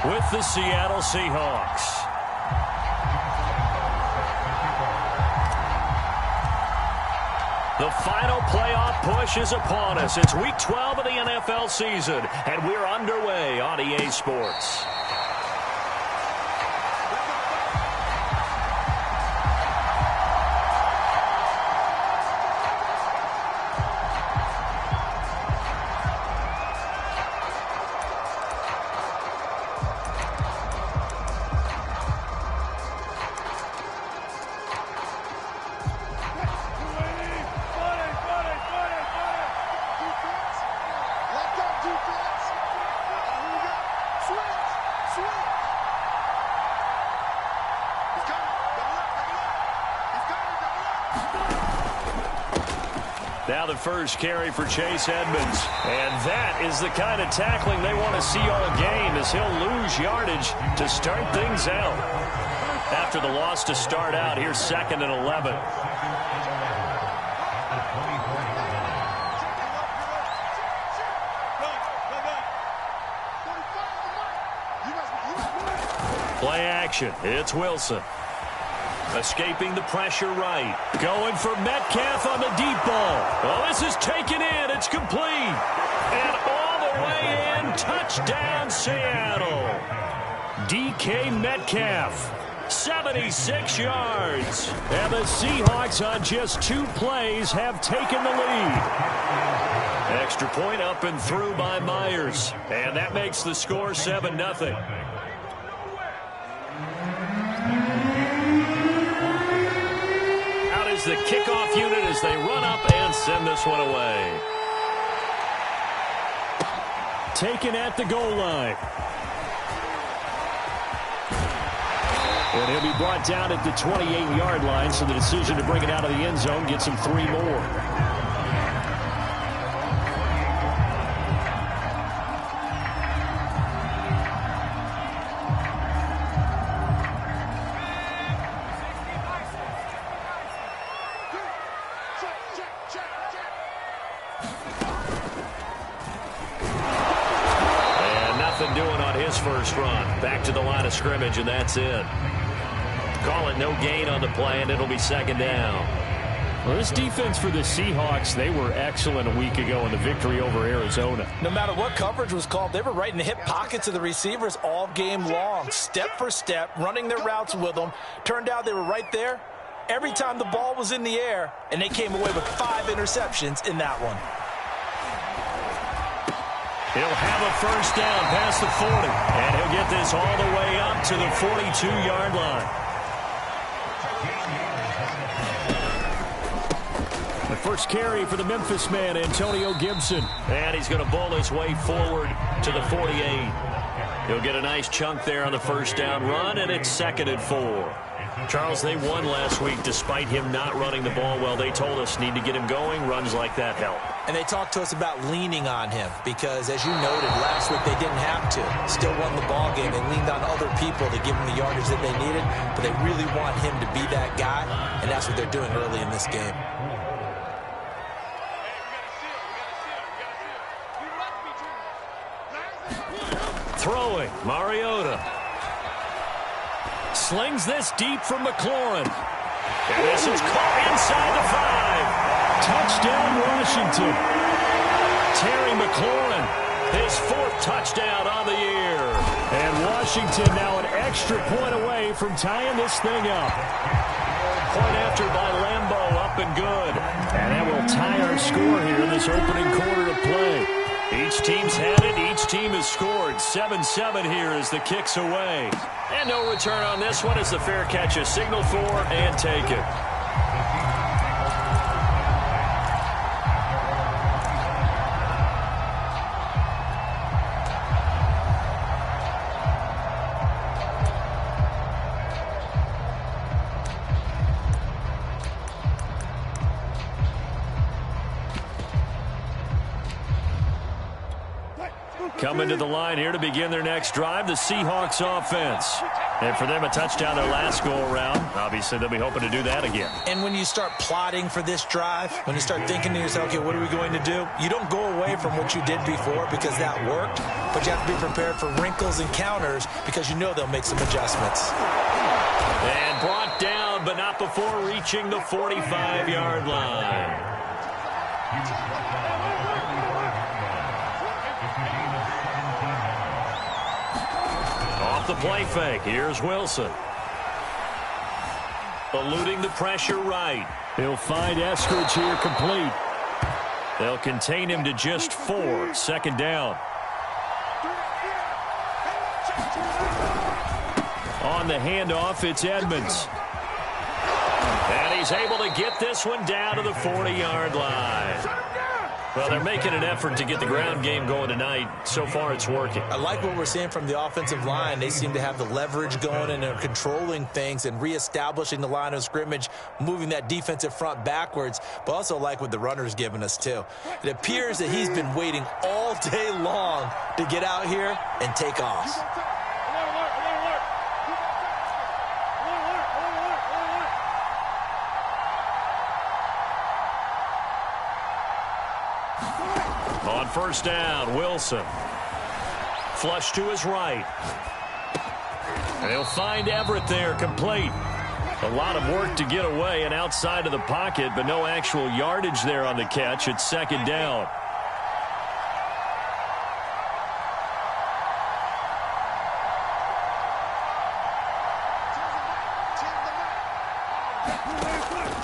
with the Seattle Seahawks. The final playoff push is upon us. It's Week 12 of the NFL season, and we're underway on EA Sports. Now the first carry for Chase Edmonds. And that is the kind of tackling they want to see all game, as he'll lose yardage to start things out. After the loss to start out, here's 2nd and 11. Play action. It's Wilson. Escaping the pressure right. Going for Metcalf on the deep ball. Oh, this is taken in. It's complete. And all the way in. Touchdown, Seattle. DK Metcalf. 76 yards. And the Seahawks on just 2 plays have taken the lead. Extra point up and through by Myers. And that makes the score 7-0. The kickoff unit as they run up and send this one away. Taken at the goal line. And he'll be brought down at the 28-yard line, so the decision to bring it out of the end zone gets him 3 more. First run back to the line of scrimmage, and that's it. Call it no gain on the play, and it'll be 2nd down. Well, this defense for the Seahawks, they were excellent a week ago in the victory over Arizona. No matter what coverage was called, they were right in the hip pockets of the receivers all game long, step for step, running their routes with them. Turned out they were right there every time the ball was in the air, and they came away with 5 interceptions in that one. He'll have a first down past the 40, and he'll get this all the way up to the 42-yard line. The first carry for the Memphis man, Antonio Gibson. And he's going to bowl his way forward to the 48. He'll get a nice chunk there on the first down run, and it's 2nd and 4. Charles, they won last week despite him not running the ball well. They told us need to get him going. Runs like that help. And they talked to us about leaning on him because, as you noted, last week they didn't have to. Still won the ball game. They leaned on other people to give him the yardage that they needed, but they really want him to be that guy, and that's what they're doing early in this game. Throwing, Mariota. Slings this deep from McLaurin. And this is caught inside the 5. Touchdown, Washington. Terry McLaurin, his 4th touchdown on the year. And Washington now an extra point away from tying this thing up. Point after by Lambo, up and good. And that will tie our score here in this opening quarter of play. Each team's had it. Each team has scored. 7-7 here as the kick's away. And no return on this one as the fair catch is signaled for and taken. Coming to the line here to begin their next drive, the Seahawks offense. And for them, a touchdown their last go-around. Obviously, they'll be hoping to do that again. And when you start plotting for this drive, when you start thinking to yourself, okay, what are we going to do? You don't go away from what you did before because that worked, but you have to be prepared for wrinkles and counters because you know they'll make some adjustments. And brought down, but not before reaching the 45-yard line. Off the play fake, here's Wilson. Eluding the pressure right. He'll find Eskridge here complete. They'll contain him to just 4. Second down. On the handoff, it's Edmonds. And he's able to get this one down to the 40-yard line. Well, they're making an effort to get the ground game going tonight. So far, it's working. I like what we're seeing from the offensive line. They seem to have the leverage going, and they're controlling things and reestablishing the line of scrimmage, moving that defensive front backwards, but also like what the runner's giving us, too. It appears that he's been waiting all day long to get out here and take off. On first down, Wilson. Flush to his right. And he'll find Everett there, complete. A lot of work to get away and outside of the pocket, but no actual yardage there on the catch. It's second down.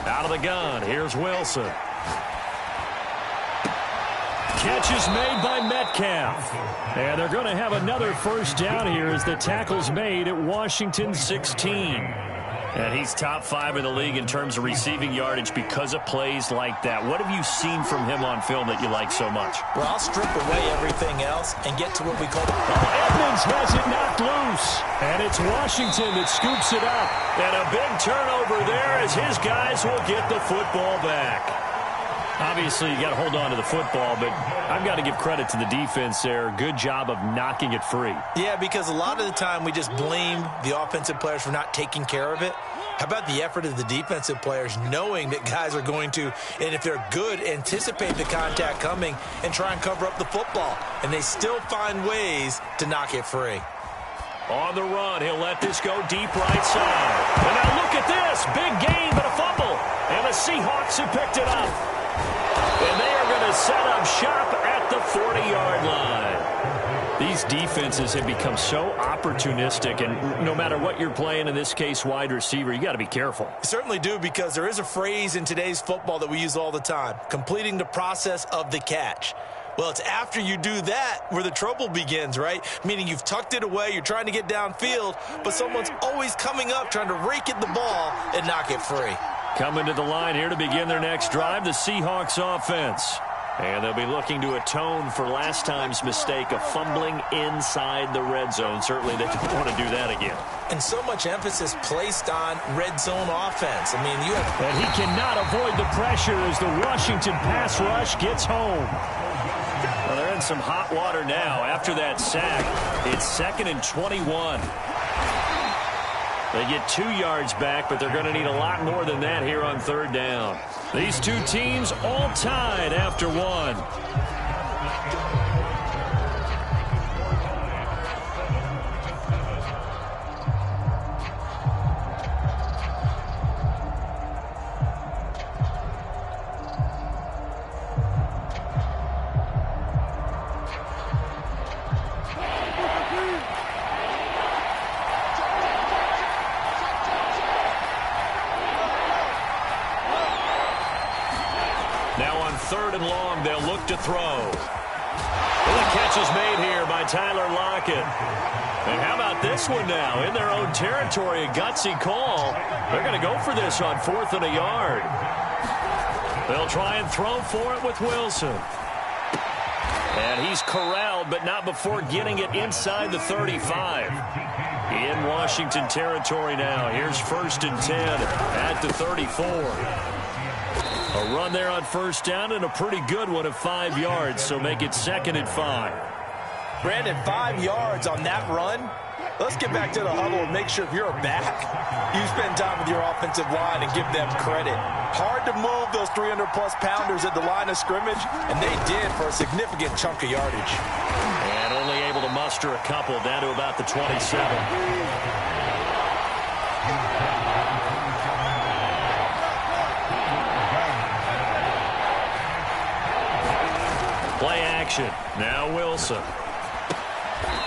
Out of the gun, here's Wilson. Catch is made by Metcalf. And they're going to have another first down here as the tackle's made at Washington 16. And he's top 5 in the league in terms of receiving yardage because of plays like that. What have you seen from him on film that you like so much? Well, I'll strip away everything else and get to what we call Edmonds has it knocked loose. And it's Washington that scoops it up. And a big turnover there as his guys will get the football back. Obviously, you got to hold on to the football, but I've got to give credit to the defense there. Good job of knocking it free. Yeah, because a lot of the time we just blame the offensive players for not taking care of it. How about the effort of the defensive players knowing that guys are going to, and if they're good, anticipate the contact coming and try and cover up the football. And they still find ways to knock it free. On the run, he'll let this go deep right side. And now look at this. Big gain, but a fumble. And the Seahawks have picked it up. And they are going to set up shop at the 40-yard line. These defenses have become so opportunistic, and no matter what you're playing, in this case wide receiver, you got to be careful. You certainly do, because there is a phrase in today's football that we use all the time, completing the process of the catch. Well, it's after you do that where the trouble begins, right? Meaning you've tucked it away, you're trying to get downfield, but someone's always coming up trying to rake at the ball and knock it free. Coming to the line here to begin their next drive, the Seahawks offense. And they'll be looking to atone for last time's mistake of fumbling inside the red zone. Certainly they don't want to do that again. And so much emphasis placed on red zone offense. I mean, you have... And he cannot avoid the pressure as the Washington pass rush gets home. Well, they're in some hot water now. After that sack, it's 2nd and 21. They get 2 yards back, but they're going to need a lot more than that here on 3rd down. These two teams all tied after 1. They'll look to throw. Well, the catch is made here by Tyler Lockett. And how about this one now? In their own territory, a gutsy call. They're going to go for this on 4th and a yard. They'll try and throw for it with Wilson. And he's corralled, but not before getting it inside the 35. In Washington territory now. Here's 1st and 10 at the 34. A run there on 1st down and a pretty good one of 5 yards, so make it 2nd and 5. Brandon, 5 yards on that run. Let's get back to the huddle and make sure if you're a back, you spend time with your offensive line and give them credit. Hard to move those 300-plus pounders at the line of scrimmage, and they did for a significant chunk of yardage. And only able to muster a couple down to about the 27. Play action. Now Wilson.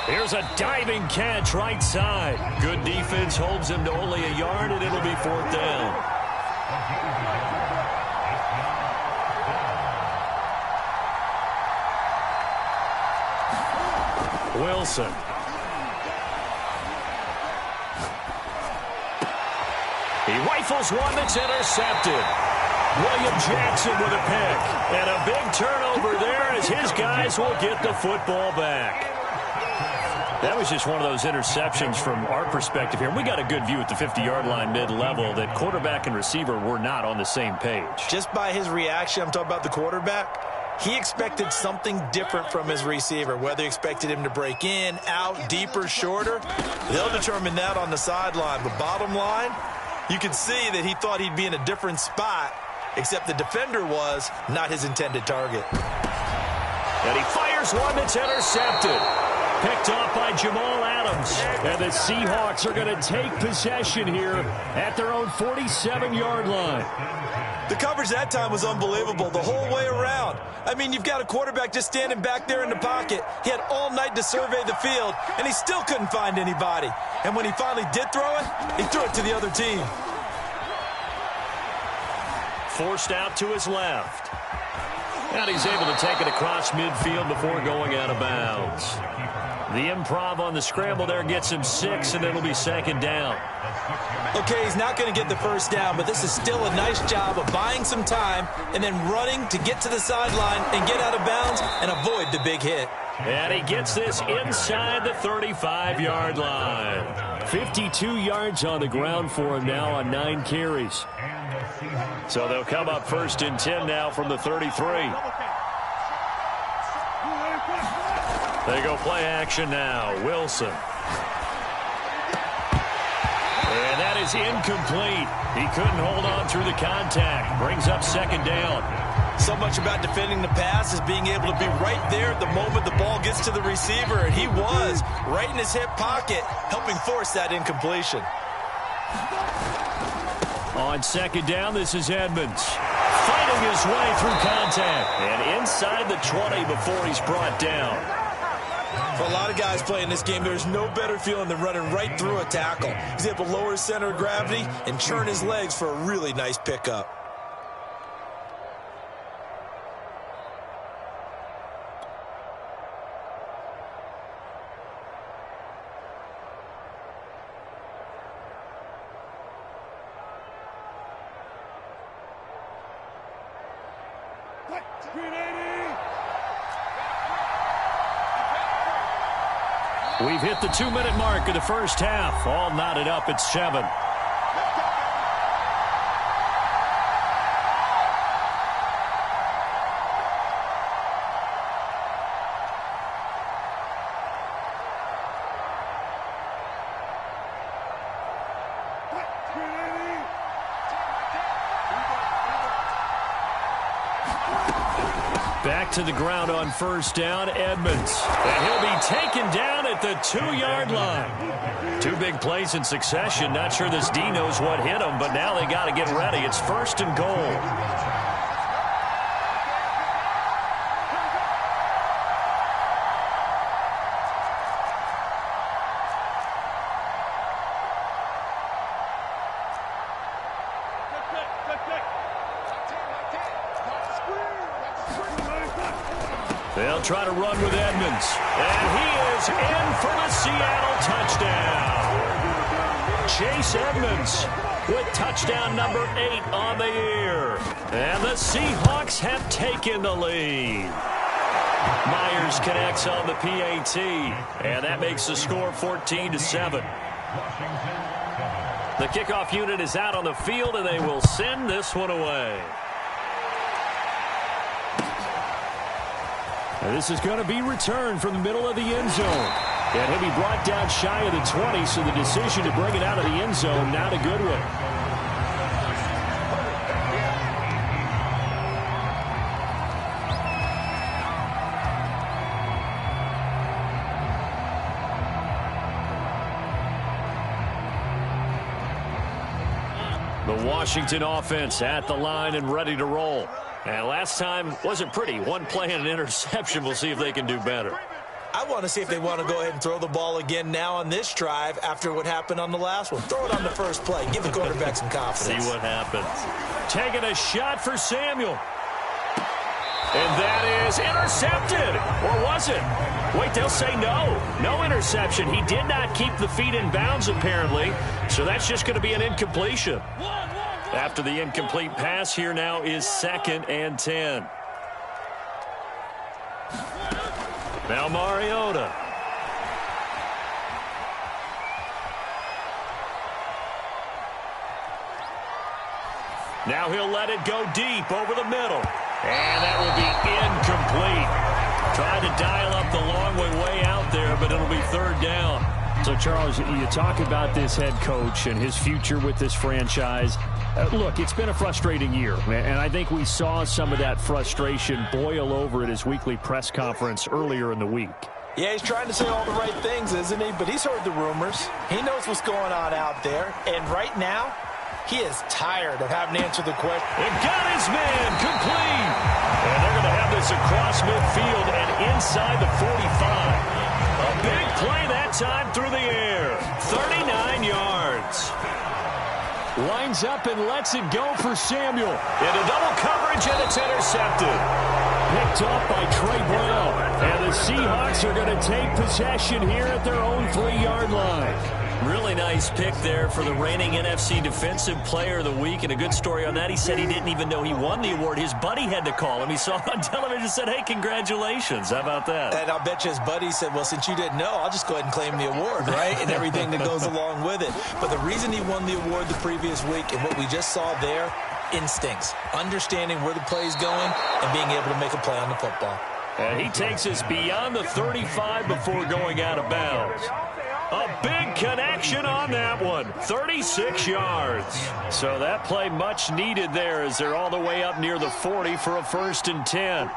Here's a diving catch right side. Good defense holds him to only a yard, and it'll be 4th down. Wilson. He rifles one that's intercepted. William Jackson with a pick. And a big turnover there as his guys will get the football back. That was just one of those interceptions from our perspective here. We got a good view at the 50-yard line mid-level that quarterback and receiver were not on the same page. Just by his reaction, I'm talking about the quarterback, he expected something different from his receiver. Whether he expected him to break in, out, deeper, shorter, they'll determine that on the sideline. But bottom line, you can see that he thought he'd be in a different spot, except the defender was not his intended target. And he fires one that's intercepted. Picked off by Jamal Adams. And the Seahawks are going to take possession here at their own 47-yard line. The coverage that time was unbelievable the whole way around. I mean, you've got a quarterback just standing back there in the pocket. He had all night to survey the field, and he still couldn't find anybody. And when he finally did throw it, he threw it to the other team. Forced out to his left. And he's able to take it across midfield before going out of bounds. The improv on the scramble there gets him 6, and it'll be 2nd down. Okay, he's not going to get the first down, but this is still a nice job of buying some time and then running to get to the sideline and get out of bounds and avoid the big hit. And he gets this inside the 35-yard line. 52 yards on the ground for him now on 9 carries. So they'll come up 1st and 10 now from the 33. They go play action now. Wilson. And that is incomplete. He couldn't hold on through the contact. Brings up 2nd down. So much about defending the pass is being able to be right there at the moment the ball gets to the receiver. And he was right in his hip pocket, helping force that incompletion. On 2nd down, this is Edmonds. Fighting his way through contact. And inside the 20 before he's brought down. For a lot of guys playing this game, there's no better feeling than running right through a tackle. He's able to lower his center of gravity and churn his legs for a really nice pickup. We've hit the 2-minute mark of the first half. All knotted up at 7. Back to the ground on 1st down, Edmonds. And he'll be taken down at the 2-yard line. 2 big plays in succession. Not sure this D knows what hit him, but now they got to get ready. It's 1st and goal. They'll try to run with Edmonds. And he is in for the Seattle touchdown. Chase Edmonds with touchdown number 8 on the year. And the Seahawks have taken the lead. Myers connects on the PAT. And that makes the score 14-7. The kickoff unit is out on the field, and they will send this one away. And this is going to be returned from the middle of the end zone. And he'll be brought down shy of the 20, so the decision to bring it out of the end zone, not a good one. The Washington offense at the line and ready to roll. And last time wasn't pretty. One play and an interception. We'll see if they can do better. I want to see if they want to go ahead and throw the ball again now on this drive after what happened on the last one. Throw it on the first play. Give the quarterback some confidence. See what happens. Taking a shot for Samuel. And that is intercepted. Or was it? Wait, they'll say no. No interception. He did not keep the feet in bounds, apparently. So that's just going to be an incompletion. After the incomplete pass, here now is 2nd and 10. Now Mariota. Now he'll let it go deep over the middle. And that will be incomplete. Tried to dial up the long way out there, but it'll be 3rd down. So, Charles, you talk about this head coach and his future with this franchise. Look, it's been a frustrating year, and I think we saw some of that frustration boil over at his weekly press conference earlier in the week. Yeah, he's trying to say all the right things, isn't he? But he's heard the rumors. He knows what's going on out there. And right now, he is tired of having to answer the question. And got his man complete. And they're going to have this across midfield and inside the 45. A big play that time through the air. 39 yards. Lines up and lets it go for Samuel. Into double coverage, and it's intercepted. Picked up by Trey Brown. And the Seahawks are going to take possession here at their own 3-yard line. Really nice pick there for the reigning NFC Defensive Player of the Week. And a good story on that, he said he didn't even know he won the award. His buddy had to call him. He saw him on television and said, hey, congratulations. How about that? And I'll bet you his buddy said, well, since you didn't know, I'll just go ahead and claim the award, right? And everything that goes along with it. But the reason he won the award the previous week and what we just saw there, instincts, understanding where the play is going and being able to make a play on the football. And he takes us beyond the 35 before going out of bounds. A big connection on that one. 36 yards. So that play much needed there as they're all the way up near the 40 for a 1st and 10.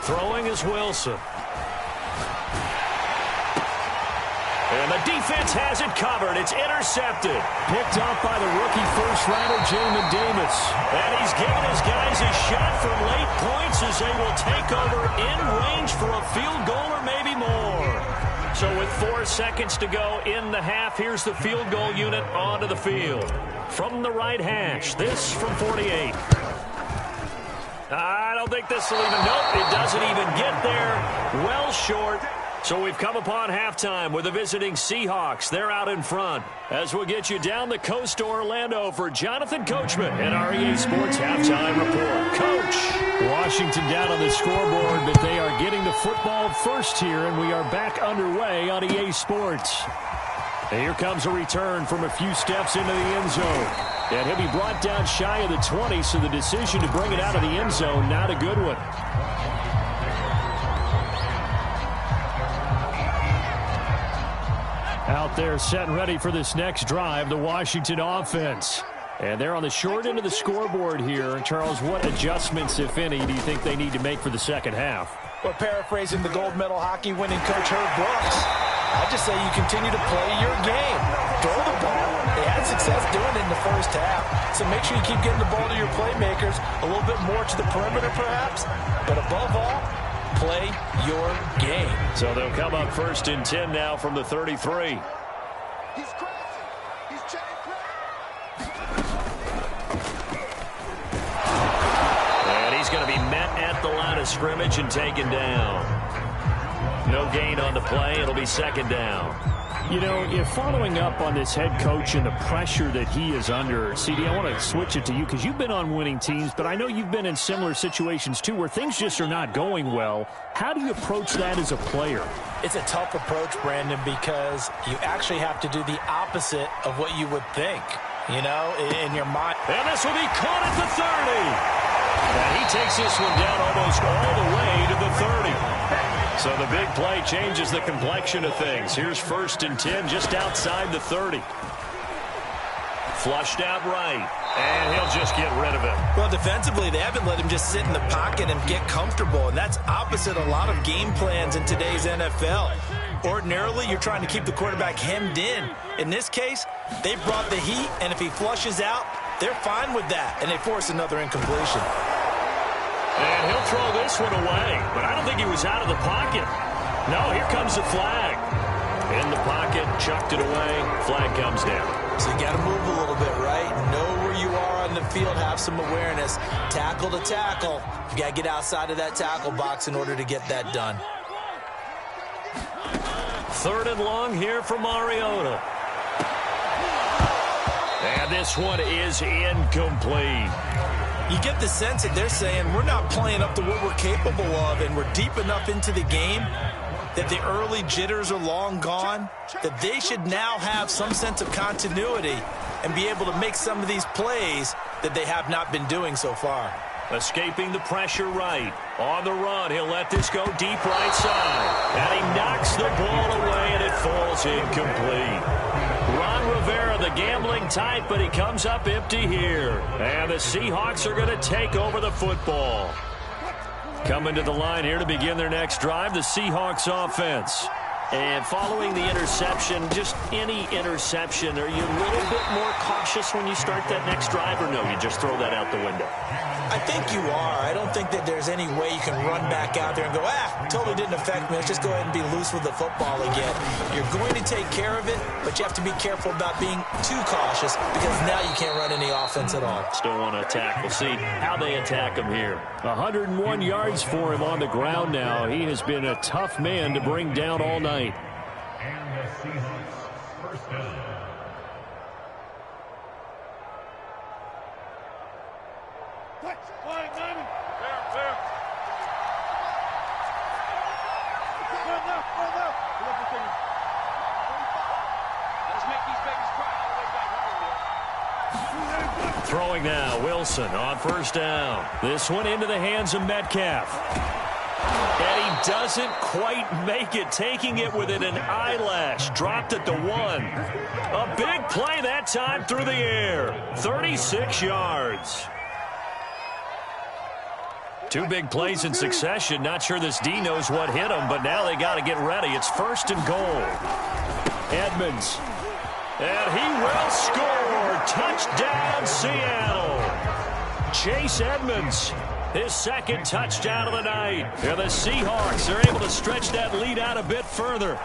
Throwing is Wilson. And the defense has it covered. It's intercepted. Picked off by the rookie first-rounder, Jamin Davis. And he's giving his guys a shot for late points as they will take over in range for a field goal or maybe more. So with 4 seconds to go in the half, here's the field goal unit onto the field. From the right hash, this from 48. I don't think this will even, nope, it doesn't even get there. Well short. So we've come upon halftime with the visiting Seahawks. They're out in front. As we'll get you down the coast to Orlando for Jonathan Coachman and our EA Sports Halftime Report. Coach. Washington down on the scoreboard, but they are getting the football first here, and we are back underway on EA Sports. And here comes a return from a few steps into the end zone. And he'll be brought down shy of the 20, so the decision to bring it out of the end zone, not a good one. Out there set and ready for this next drive, the Washington offense. And they're on the short end of the scoreboard here. Charles, what adjustments, if any, do you think they need to make for the second half? Well, paraphrasing the gold medal hockey winning coach Herb Brooks, I just say you continue to play your game. Throw the ball. They had success doing it in the first half. So make sure you keep getting the ball to your playmakers, a little bit more to the perimeter perhaps. But above all, play your game. So they'll come up 1st and 10 now from the 33. And he's going to be met at the line of scrimmage and taken down. No gain on the play. It'll be 2nd down. You know, if following up on this head coach and the pressure that he is under, CD, I want to switch it to you because you've been on winning teams, but I know you've been in similar situations too where things just are not going well. How do you approach that as a player? It's a tough approach, Brandon, because you actually have to do the opposite of what you would think, you know, in your mind. And this will be caught at the 30. And he takes this one down almost all the way to the 30. So the big play changes the complexion of things. Here's 1st and 10 just outside the 30. Flushed out right, and he'll just get rid of it. Well, defensively, they haven't let him just sit in the pocket and get comfortable, and that's opposite a lot of game plans in today's NFL. Ordinarily, you're trying to keep the quarterback hemmed in. In this case, they brought the heat, and if he flushes out, they're fine with that, and they force another incompletion. And he'll throw this one away, but I don't think he was out of the pocket. No, here comes the flag. In the pocket, chucked it away, flag comes down. So you got to move a little bit, right? Know where you are on the field, have some awareness. Tackle to tackle. You got to get outside of that tackle box in order to get that done. 3rd and long here for Mariota. And this one is incomplete. You get the sense that they're saying we're not playing up to what we're capable of, and we're deep enough into the game that the early jitters are long gone, that they should now have some sense of continuity and be able to make some of these plays that they have not been doing so far. Escaping the pressure right. On the run, he'll let this go deep right side. And he knocks the ball away, and it falls incomplete. Ron Rivera, the gambling type, but he comes up empty here. And the Seahawks are going to take over the football. Coming to the line here to begin their next drive, the Seahawks offense. And following the interception, just any interception, are you a little bit more cautious when you start that next drive, or no, you just throw that out the window? I think you are. I don't think that there's any way you can run back out there and go, totally didn't affect me. Let's just go ahead and be loose with the football again. You're going to take care of it, but you have to be careful about being too cautious because now you can't run any offense at all. Still want to attack. We'll see how they attack him here. 101 yards for him on the ground now. He has been a tough man to bring down all night. And the Seahawks first down. Throwing now, Wilson on 1st down. This one into the hands of Metcalf. And he doesn't quite make it, taking it within an eyelash. Dropped at the 1. A big play that time through the air. 36 yards. 2 big plays in succession. Not sure this D knows what hit him, but now they got to get ready. It's 1st and goal. Edmonds. And he will score. Touchdown, Seattle. Chase Edmonds, his 2nd touchdown of the night. And the Seahawks are able to stretch that lead out a bit further.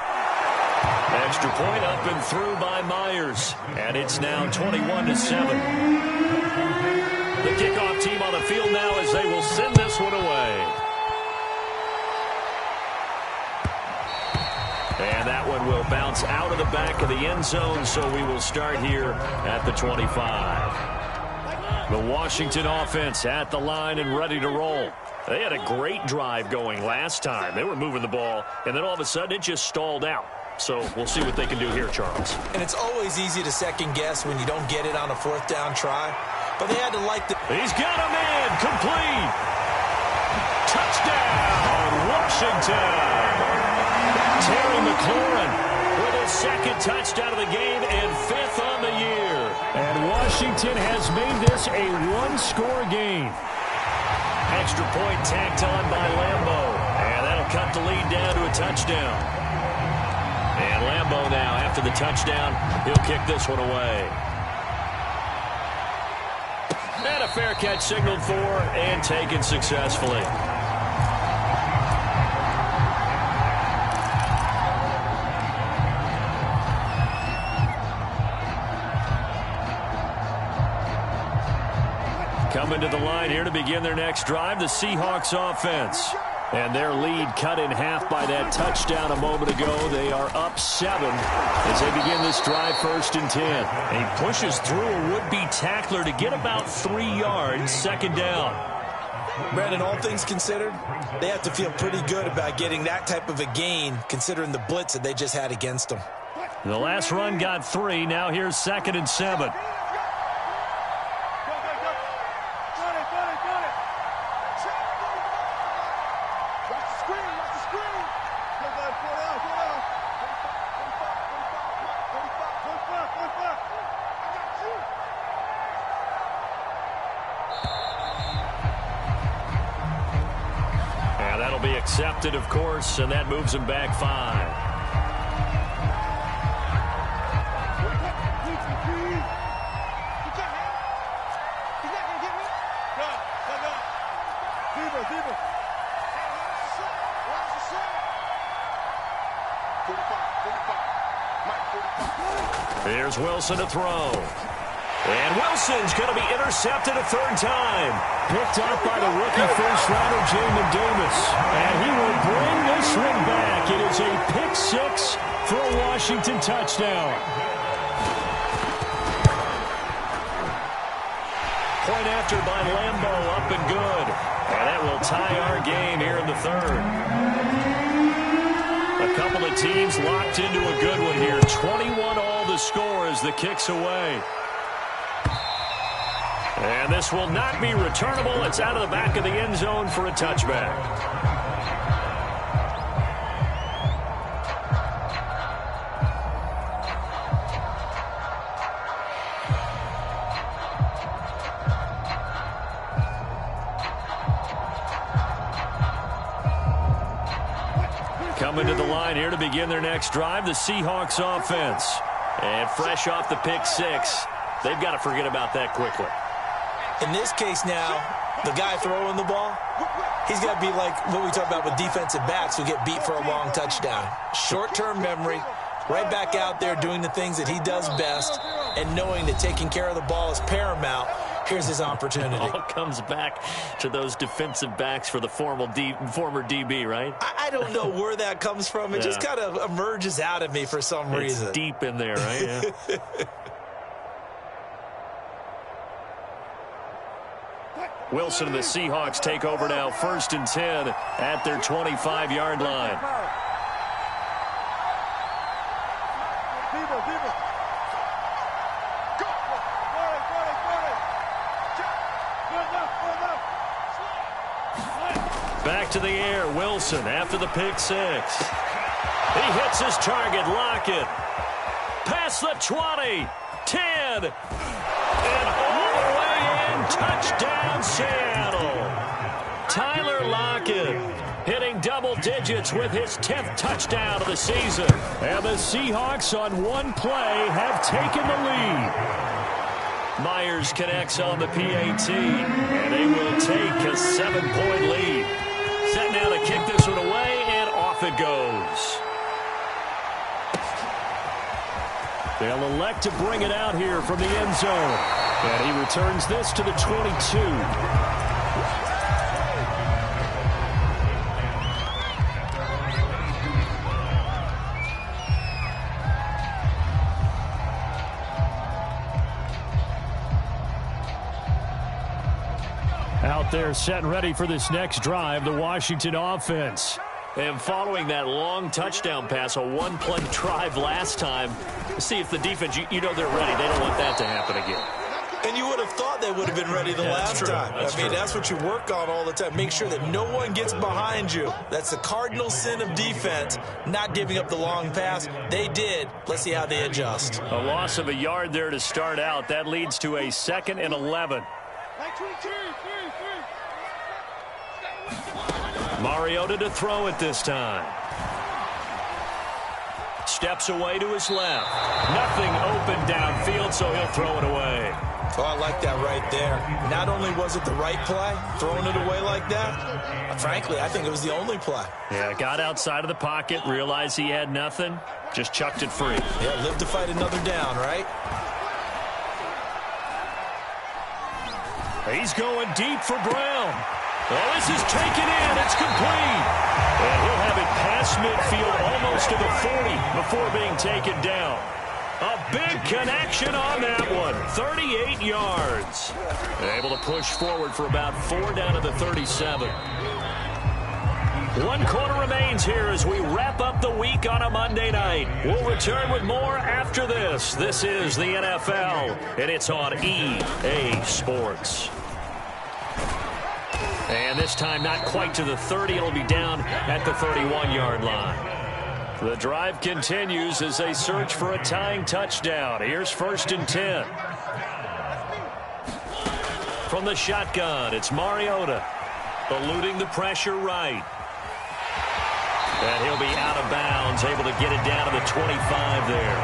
Extra point up and through by Myers. And it's now 21-7. The kickoff team on the field now as they will send this one away. And that one will bounce out of the back of the end zone, so we will start here at the 25. The Washington offense at the line and ready to roll. They had a great drive going last time. They were moving the ball, and then all of a sudden it just stalled out. So we'll see what they can do here, Charles. And it's always easy to second guess when you don't get it on a 4th down try. But they had to like the... He's got him in. Complete. Touchdown, Washington. Terry McLaurin with his 2nd touchdown of the game and 5th on the year. And Washington has made this a 1-score game. Extra point tacked on by Lambo. And that'll cut the lead down to a touchdown. And Lambo now, after the touchdown, he'll kick this one away. And a fair catch signaled for and taken successfully. Coming to the line here to begin their next drive, the Seahawks offense. And their lead cut in half by that touchdown a moment ago. They are up 7 as they begin this drive 1st and 10. And he pushes through a would-be tackler to get about 3 yards, 2nd down. Brandon, all things considered, they have to feel pretty good about getting that type of a gain considering the blitz that they just had against them. The last run got 3. Now here's 2nd and 7. Accepted, of course, and that moves him back 5. Here's Wilson to throw. And Wilson's going to be intercepted a third time. Picked up by the rookie first-rounder, Jamin Davis. And he will bring this one back. It is a pick 6 for a Washington touchdown. Point after by Lambeau, up and good. And that will tie our game here in the third. A couple of teams locked into a good one here. 21 all the score as the kick's away. And this will not be returnable. It's out of the back of the end zone for a touchback. Coming to the line here to begin their next drive, the Seahawks offense. And fresh off the pick 6, they've got to forget about that quickly. In this case now, the guy throwing the ball, he's got to be like what we talk about with defensive backs who get beat for a long touchdown. Short-term memory, right back out there doing the things that he does best, and knowing that taking care of the ball is paramount. Here's his opportunity. All comes back to those defensive backs for the former DB, right? I don't know where that comes from. It just kind of emerges out of me for some reason. It's deep in there, right? Yeah. Wilson and the Seahawks take over now, 1st and 10 at their 25-yard line. Back to the air, Wilson after the pick 6. He hits his target, Lockett. Past the 20, 10, and all the way in, touchdown Seattle. Tyler Lockett hitting double digits with his 10th touchdown of the season. And the Seahawks on one play have taken the lead. Myers connects on the PAT, and they will take a 7-point lead. Set now to kick this one away, and off it goes. They'll elect to bring it out here from the end zone. And he returns this to the 22. Out there set and ready for this next drive, the Washington offense. And following that long touchdown pass, a one-play drive last time, see if the defense, you know they're ready. They don't want that to happen again. And you would have thought they would have been ready the last time. I mean, that's what you work on all the time. Make sure that no one gets behind you. That's the cardinal sin of defense, not giving up the long pass. They did. Let's see how they adjust. A loss of a yard there to start out. That leads to a 2nd and 11. Mariota to throw it this time. Steps away to his left. Nothing open downfield, so he'll throw it away. Oh, I like that right there. Not only was it the right play, throwing it away like that, frankly, I think it was the only play. Yeah, got outside of the pocket, realized he had nothing, just chucked it free. Yeah, live to fight another down, right? He's going deep for Brown. Oh, this is taken in. It's complete. And he'll have it past midfield almost to the 40 before being taken down. A big connection on that one. 38 yards. Able to push forward for about 4 down to the 37. 1 quarter remains here as we wrap up the week on a Monday night. We'll return with more after this. This is the NFL, and it's on EA Sports. And this time not quite to the 30. It'll be down at the 31-yard line. The drive continues as they search for a tying touchdown. Here's 1st and 10. From the shotgun, it's Mariota. Eluding the pressure right. And he'll be out of bounds, able to get it down to the 25 there.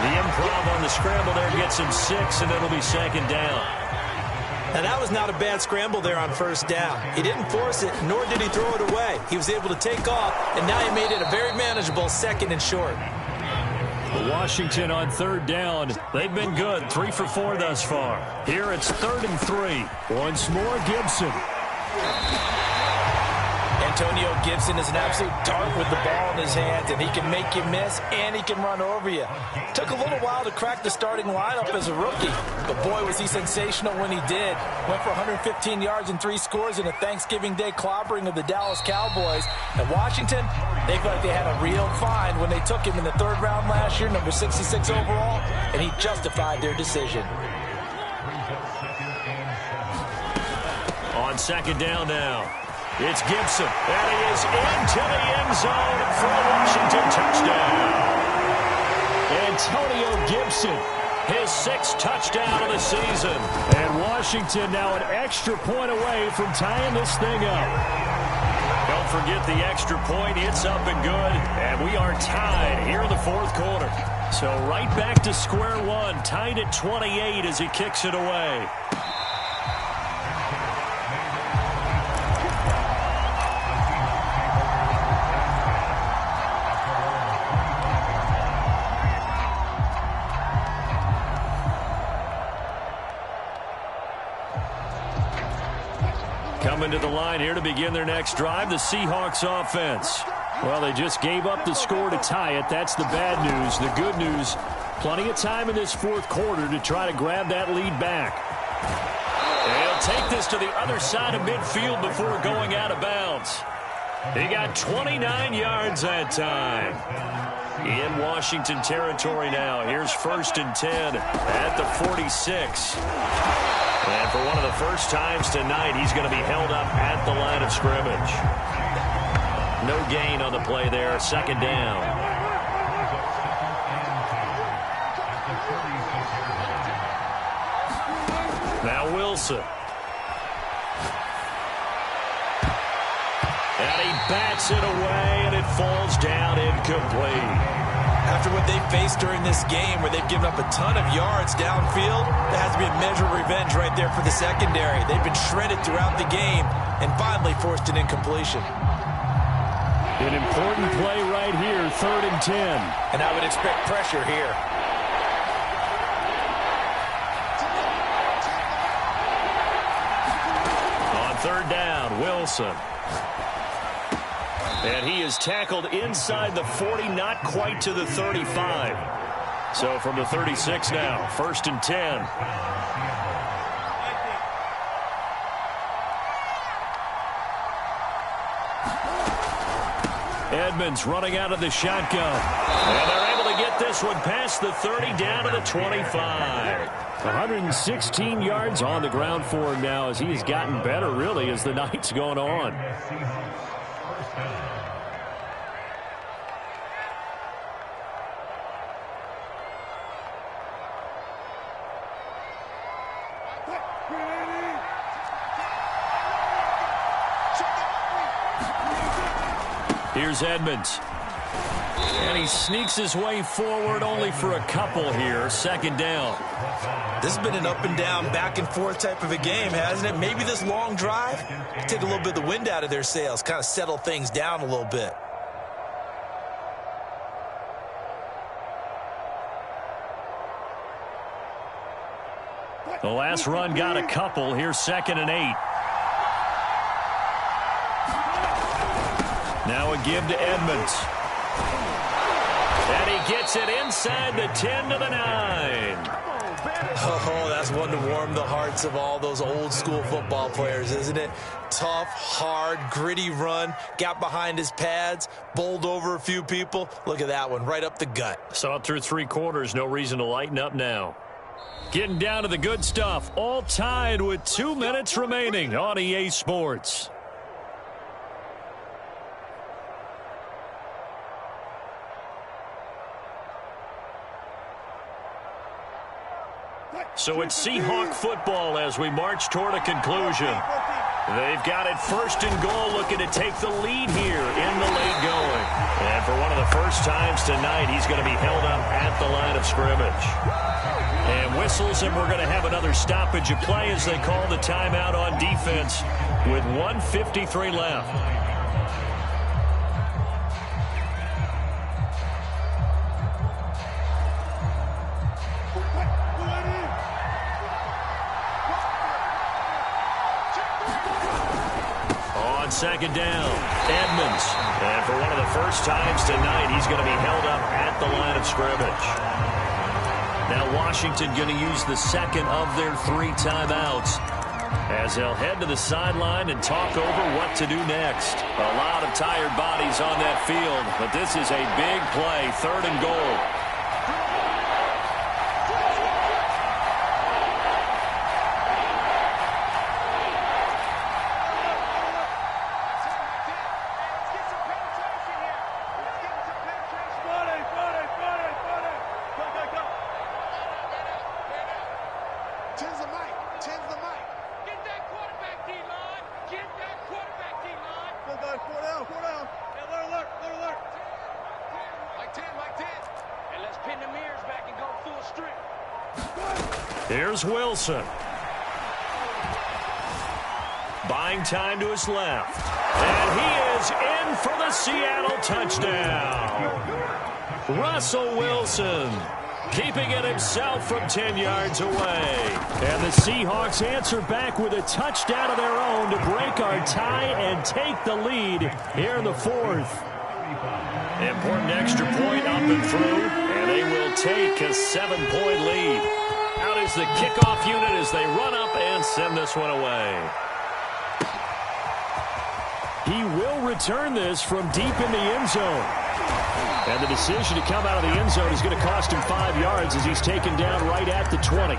The improv on the scramble there gets him 6, and it'll be second down. Now, that was not a bad scramble there on first down. He didn't force it, nor did he throw it away. He was able to take off, and now he made it a very manageable second and short. Washington on third down. They've been good, 3 for 4 thus far. Here it's 3rd and 3. Once more, Gibson. Antonio Gibson is an absolute dart with the ball in his hands, and he can make you miss, and he can run over you. Took a little while to crack the starting lineup as a rookie, but boy, was he sensational when he did. Went for 115 yards and 3 scores in a Thanksgiving Day clobbering of the Dallas Cowboys. And Washington, they felt like they had a real find when they took him in the 3rd round last year, number 66 overall, and he justified their decision. On second down now. It's Gibson, and he is into the end zone for a Washington touchdown. Antonio Gibson, his 6th touchdown of the season. And Washington now an extra point away from tying this thing up. Don't forget the extra point. It's up and good, and we are tied here in the 4th quarter. So right back to square one, tied at 28 as he kicks it away. Coming to the line here to begin their next drive, the Seahawks offense. Well, they just gave up the score to tie it. That's the bad news. The good news, plenty of time in this 4th quarter to try to grab that lead back. They'll take this to the other side of midfield before going out of bounds. He got 29 yards that time. In Washington territory now. Here's 1st and 10 at the 46. And for one of the first times tonight, he's going to be held up at the line of scrimmage. No gain on the play there. 2nd down. Now Wilson. And he bats it away, and it falls down incomplete. After what they've faced during this game, where they've given up a ton of yards downfield, there has to be a measure of revenge right there for the secondary. They've been shredded throughout the game and finally forced an incompletion. An important play right here, 3rd and 10. And I would expect pressure here. On 3rd down, Wilson. And he is tackled inside the 40, not quite to the 35. So from the 36 now, 1st and 10. Edmonds running out of the shotgun. And they're able to get this one past the 30 down to the 25. 116 yards on the ground for him now as he has gotten better, really, as the night's gone on. Here's Edmonds. And he sneaks his way forward only for a couple here. 2nd down. This has been an up and down, back and forth type of a game, hasn't it? Maybe this long drive take a little bit of the wind out of their sails, kind of settle things down a little bit. The last run got a couple. Here's 2nd and 8. Now a give to Edmonds. And he gets it inside the 10 to the 9. Oh, that's one to warm the hearts of all those old school football players, isn't it? Tough, hard, gritty run. Got behind his pads, bowled over a few people. Look at that one, right up the gut. Saw it through 3 quarters. No reason to lighten up now. Getting down to the good stuff. All tied with 2 minutes remaining on EA Sports. So it's Seahawk football as we march toward a conclusion. They've got it first and goal, looking to take the lead here in the late going. And for one of the first times tonight, he's going to be held up at the line of scrimmage. And whistles, and we're going to have another stoppage of play as they call the timeout on defense with 1:53 left. Second down, Edmonds. And for one of the first times tonight, he's going to be held up at the line of scrimmage. Now Washington going to use the second of their 3 timeouts as they'll head to the sideline and talk over what to do next. A lot of tired bodies on that field, but this is a big play, 3rd and goal. Here's Wilson. Buying time to his left. And he is in for the Seattle touchdown. Russell Wilson keeping it himself from 10 yards away. And the Seahawks answer back with a touchdown of their own to break our tie and take the lead here in the 4th. Important extra point up and through, and they will take a 7-point lead. Out is the kickoff unit as they run up and send this one away. He will return this from deep in the end zone. And the decision to come out of the end zone is going to cost him 5 yards as he's taken down right at the 20.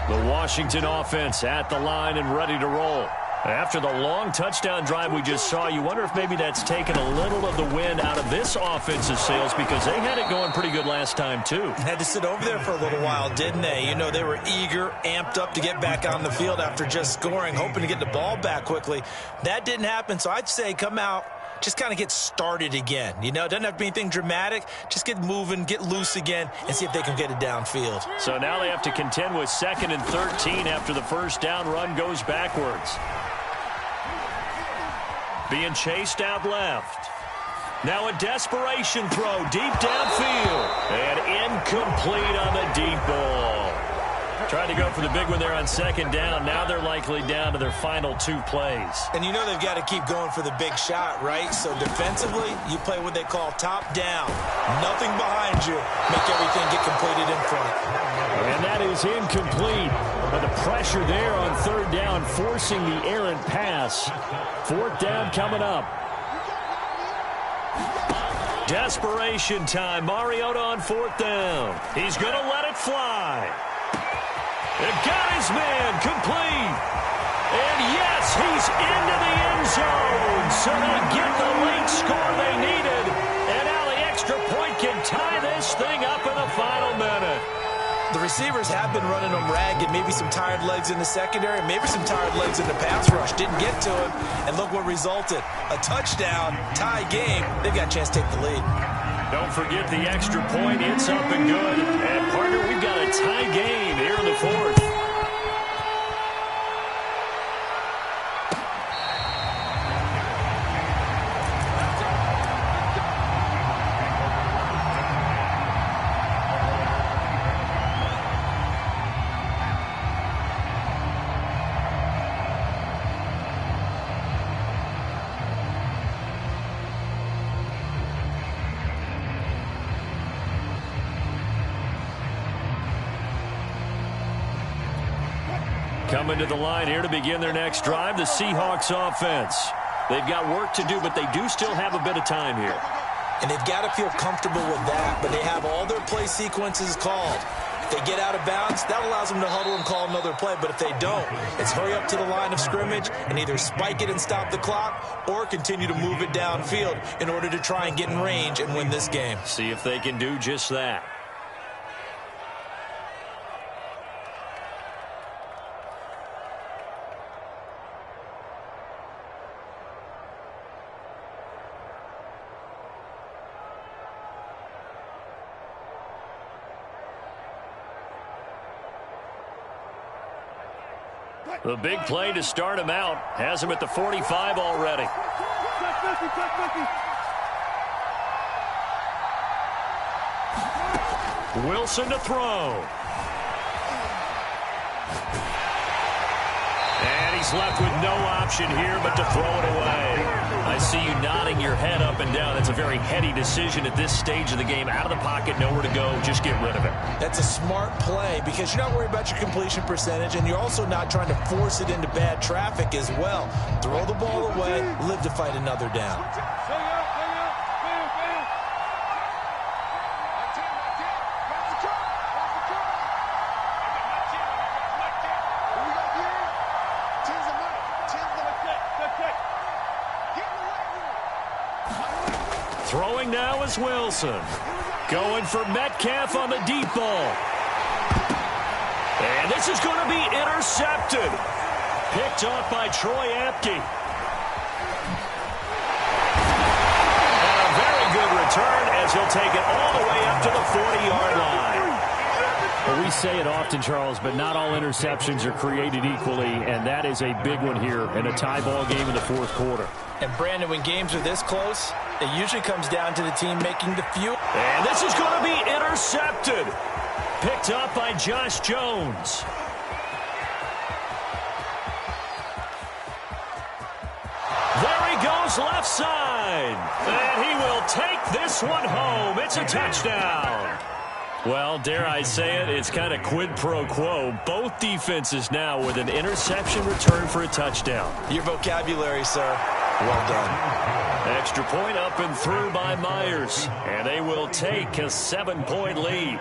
The Washington offense at the line and ready to roll. After the long touchdown drive we just saw, you wonder if maybe that's taken a little of the wind out of this offensive sails because they had it going pretty good last time, too. Had to sit over there for a little while, didn't they? You know, they were eager, amped up to get back on the field after just scoring, hoping to get the ball back quickly. That didn't happen, so I'd say come out, just kind of get started again. You know, it doesn't have to be anything dramatic. Just get moving, get loose again, and see if they can get it downfield. So now they have to contend with 2nd and 13 after the first down run goes backwards. Being chased out left. Now a desperation throw deep downfield. And incomplete on the deep ball. Tried to go for the big one there on 2nd down. Now they're likely down to their final 2 plays. And you know they've got to keep going for the big shot, right? So defensively, you play what they call top down. Nothing behind you. Make everything get completed in front. And that is incomplete. But the pressure there on 3rd down, forcing the errant pass. 4th down coming up. Desperation time. Mariota on 4th down. He's going to let it fly. It got his man complete. And yes, he's into the end zone. So they get the late score they needed. And now the extra point can tie this thing up in the final minute. The receivers have been running them ragged. Maybe some tired legs in the secondary, maybe some tired legs in the pass rush. Didn't get to him, and look what resulted. A touchdown, tie game. They've got a chance to take the lead. Don't forget the extra point. It's up and good. And, partner, we've got a tie game here in the 4th. Coming to the line here to begin their next drive, the Seahawks offense. They've got work to do, but they do still have a bit of time here. And they've got to feel comfortable with that, but they have all their play sequences called. If they get out of bounds, that allows them to huddle and call another play. But if they don't, it's hurry up to the line of scrimmage and either spike it and stop the clock or continue to move it downfield in order to try and get in range and win this game. See if they can do just that. The big play to start him out has him at the 45 already. Wilson to throw. And he's left with no option here but to throw it away. I see you nodding your head up and down. That's a very heady decision at this stage of the game. Out of the pocket, nowhere to go. Just get rid of it. That's a smart play because you're not worried about your completion percentage, and you're also not trying to force it into bad traffic as well. Throw the ball away, live to fight another down. Throwing now is Wilson. Going for Metcalf on the deep ball. And this is going to be intercepted. Picked off by Troy Apke. And a very good return as he'll take it all the way up to the 40-yard line. Well, we say it often, Charles, but not all interceptions are created equally, and that is a big one here in a tie ball game in the fourth quarter. And, Brandon, when games are this close, it usually comes down to the team making the few. And this is going to be intercepted. Picked up by Josh Jones. There he goes left side. And he will take this one home. It's a touchdown. Well, dare I say it, it's kind of quid pro quo. Both defenses now with an interception return for a touchdown. Your vocabulary, sir. Well done. Extra point up and through by Myers. And they will take a 7-point lead.